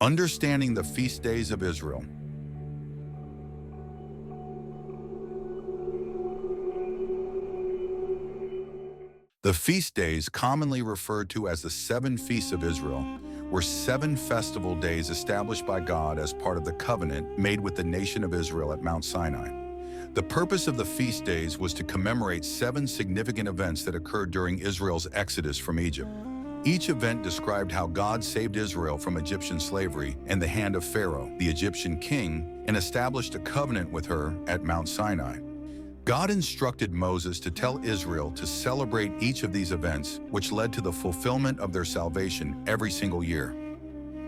Understanding the feast days of Israel. The feast days, commonly referred to as the 7 feasts of Israel, were 7 festival days established by God as part of the covenant made with the nation of Israel at Mount Sinai. The purpose of the feast days was to commemorate 7 significant events that occurred during Israel's exodus from Egypt. Each event described how God saved Israel from Egyptian slavery and the hand of Pharaoh, the Egyptian king, and established a covenant with her at Mount Sinai. God instructed Moses to tell Israel to celebrate each of these events, which led to the fulfillment of their salvation every single year.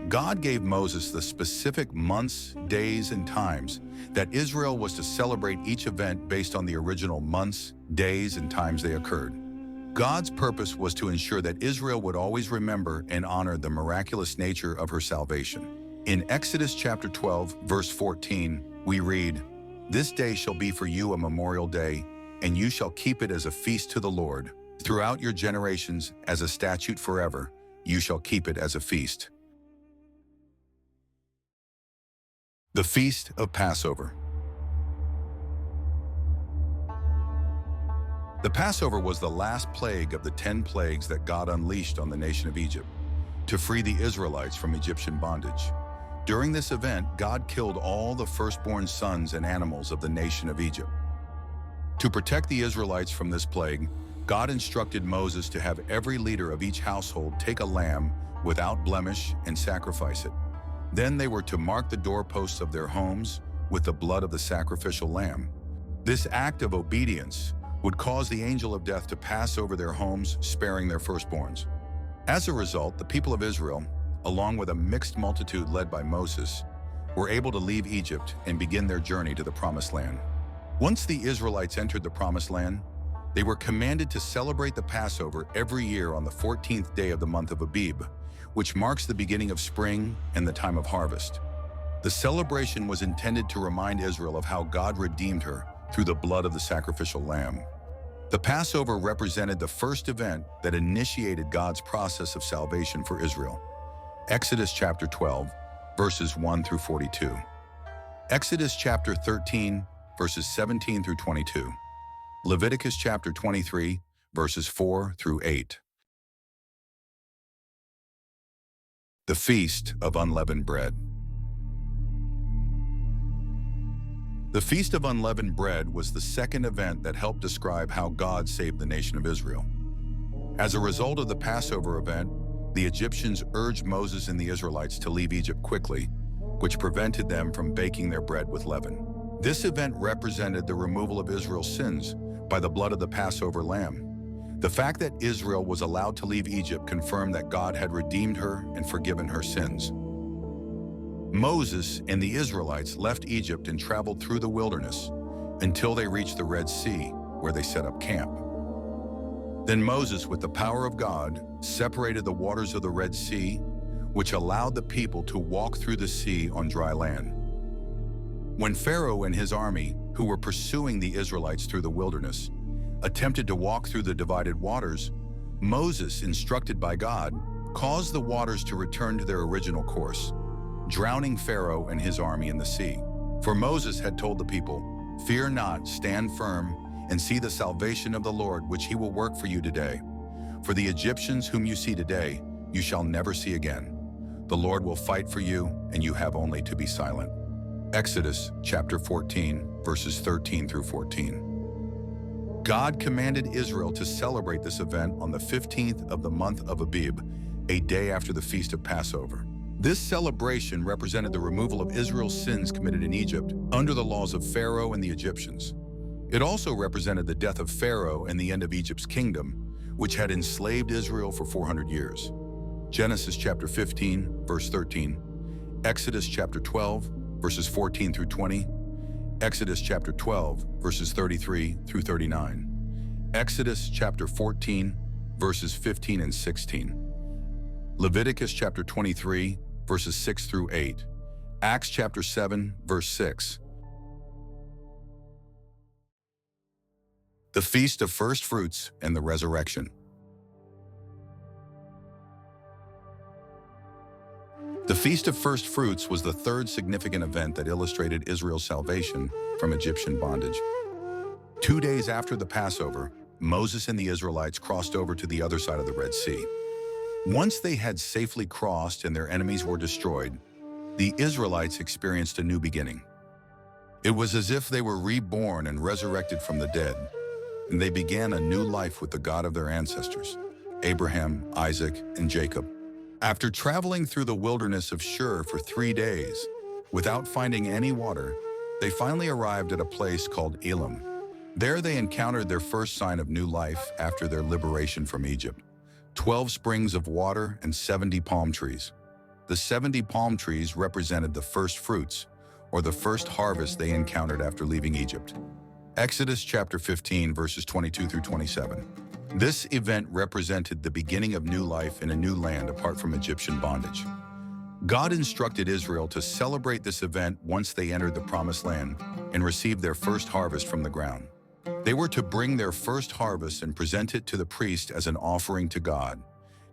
God gave Moses the specific months, days, and times that Israel was to celebrate each event based on the original months, days, and times they occurred. God's purpose was to ensure that Israel would always remember and honor the miraculous nature of her salvation. In Exodus chapter 12, verse 14, we read, "This day shall be for you a memorial day, and you shall keep it as a feast to the Lord. Throughout your generations, as a statute forever, you shall keep it as a feast." The Feast of Passover. The Passover was the last plague of the 10 plagues that God unleashed on the nation of Egypt to free the Israelites from Egyptian bondage. During this event, God killed all the firstborn sons and animals of the nation of Egypt. To protect the Israelites from this plague, God instructed Moses to have every leader of each household take a lamb without blemish and sacrifice it. Then they were to mark the doorposts of their homes with the blood of the sacrificial lamb. This act of obedience would cause the angel of death to pass over their homes, sparing their firstborns. As a result, the people of Israel, along with a mixed multitude led by Moses, were able to leave Egypt and begin their journey to the Promised Land. Once the Israelites entered the Promised Land, they were commanded to celebrate the Passover every year on the 14th day of the month of Abib, which marks the beginning of spring and the time of harvest. The celebration was intended to remind Israel of how God redeemed her through the blood of the sacrificial lamb. The Passover represented the first event that initiated God's process of salvation for Israel. Exodus chapter 12, verses 1 through 42. Exodus chapter 13, verses 17 through 22. Leviticus chapter 23, verses 4 through 8. The Feast of Unleavened Bread. The Feast of Unleavened Bread was the second event that helped describe how God saved the nation of Israel. As a result of the Passover event, the Egyptians urged Moses and the Israelites to leave Egypt quickly, which prevented them from baking their bread with leaven. This event represented the removal of Israel's sins by the blood of the Passover lamb. The fact that Israel was allowed to leave Egypt confirmed that God had redeemed her and forgiven her sins. Moses and the Israelites left Egypt and traveled through the wilderness until they reached the Red Sea, where they set up camp. Then Moses, with the power of God, separated the waters of the Red Sea, which allowed the people to walk through the sea on dry land. When Pharaoh and his army, who were pursuing the Israelites through the wilderness, attempted to walk through the divided waters, Moses, instructed by God, caused the waters to return to their original course, drowning Pharaoh and his army in the sea. For Moses had told the people, "Fear not, stand firm, and see the salvation of the Lord, which he will work for you today. For the Egyptians whom you see today, you shall never see again. The Lord will fight for you, and you have only to be silent." Exodus chapter 14, verses 13 through 14. God commanded Israel to celebrate this event on the 15th of the month of Abib, a day after the Feast of Passover. This celebration represented the removal of Israel's sins committed in Egypt under the laws of Pharaoh and the Egyptians. It also represented the death of Pharaoh and the end of Egypt's kingdom, which had enslaved Israel for 400 years. Genesis chapter 15, verse 13. Exodus chapter 12, verses 14 through 20. Exodus chapter 12, verses 33 through 39. Exodus chapter 14, verses 15 and 16. Leviticus chapter 23, verses 6 through 8. Acts chapter 7, verse 6. The Feast of First Fruits and the Resurrection. The Feast of First Fruits was the third significant event that illustrated Israel's salvation from Egyptian bondage. 2 days after the Passover, Moses and the Israelites crossed over to the other side of the Red Sea. Once they had safely crossed and their enemies were destroyed, the Israelites experienced a new beginning. It was as if they were reborn and resurrected from the dead, and they began a new life with the God of their ancestors, Abraham, Isaac, and Jacob. After traveling through the wilderness of Shur for 3 days, without finding any water, they finally arrived at a place called Elim. There they encountered their first sign of new life after their liberation from Egypt: 12 springs of water and 70 palm trees. The 70 palm trees represented the first fruits, or the first harvest they encountered after leaving Egypt. Exodus chapter 15, verses 22 through 27. This event represented the beginning of new life in a new land apart from Egyptian bondage. God instructed Israel to celebrate this event once they entered the Promised Land and received their first harvest from the ground. They were to bring their first harvest and present it to the priest as an offering to God,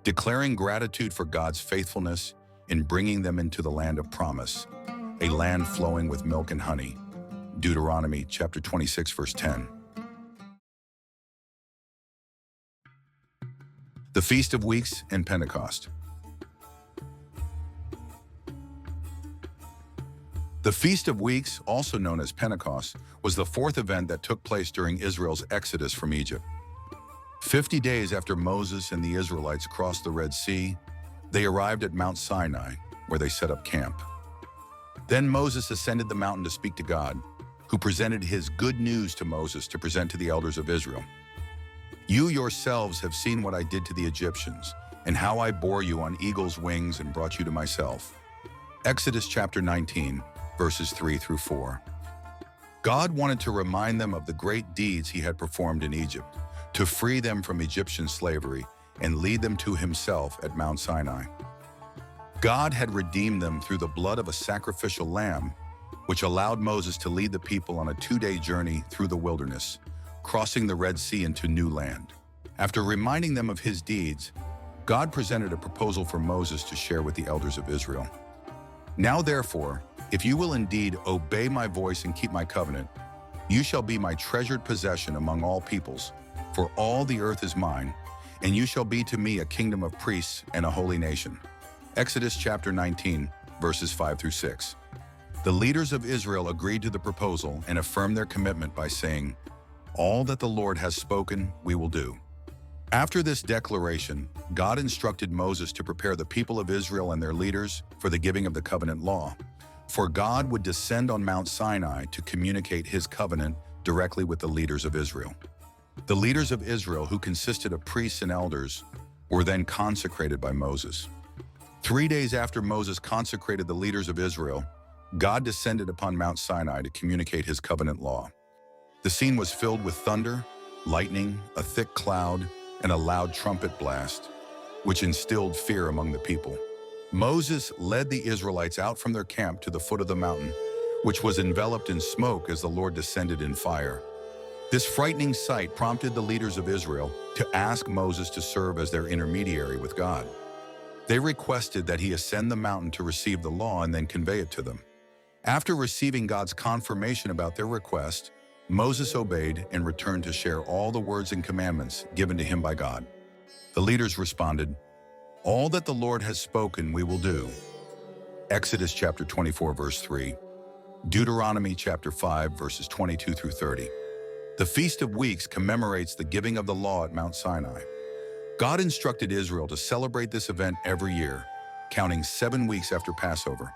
declaring gratitude for God's faithfulness in bringing them into the land of promise, a land flowing with milk and honey. Deuteronomy chapter 26, verse 10. The Feast of Weeks and Pentecost. The Feast of Weeks, also known as Pentecost, was the fourth event that took place during Israel's exodus from Egypt. 50 days after Moses and the Israelites crossed the Red Sea, they arrived at Mount Sinai, where they set up camp. Then Moses ascended the mountain to speak to God, who presented his good news to Moses to present to the elders of Israel. "You yourselves have seen what I did to the Egyptians, and how I bore you on eagle's wings and brought you to myself." Exodus chapter 19, verses 3 through 4. God wanted to remind them of the great deeds he had performed in Egypt, to free them from Egyptian slavery and lead them to himself at Mount Sinai. God had redeemed them through the blood of a sacrificial lamb, which allowed Moses to lead the people on a 2-day journey through the wilderness, crossing the Red Sea into new land. After reminding them of his deeds, God presented a proposal for Moses to share with the elders of Israel. "Now therefore, if you will indeed obey my voice and keep my covenant, you shall be my treasured possession among all peoples, for all the earth is mine, and you shall be to me a kingdom of priests and a holy nation." Exodus chapter 19, verses 5 through 6. The leaders of Israel agreed to the proposal and affirmed their commitment by saying, "All that the Lord has spoken, we will do." After this declaration, God instructed Moses to prepare the people of Israel and their leaders for the giving of the covenant law, for God would descend on Mount Sinai to communicate his covenant directly with the leaders of Israel. The leaders of Israel, who consisted of priests and elders, were then consecrated by Moses. 3 days after Moses consecrated the leaders of Israel, God descended upon Mount Sinai to communicate his covenant law. The scene was filled with thunder, lightning, a thick cloud, and a loud trumpet blast, which instilled fear among the people. Moses led the Israelites out from their camp to the foot of the mountain, which was enveloped in smoke as the Lord descended in fire. This frightening sight prompted the leaders of Israel to ask Moses to serve as their intermediary with God. They requested that he ascend the mountain to receive the law and then convey it to them. After receiving God's confirmation about their request, Moses obeyed and returned to share all the words and commandments given to him by God. The leaders responded, "All that the Lord has spoken, we will do." Exodus chapter 24, verse 3. Deuteronomy chapter 5, verses 22 through 30. The Feast of Weeks commemorates the giving of the law at Mount Sinai. God instructed Israel to celebrate this event every year, counting 7 weeks after Passover.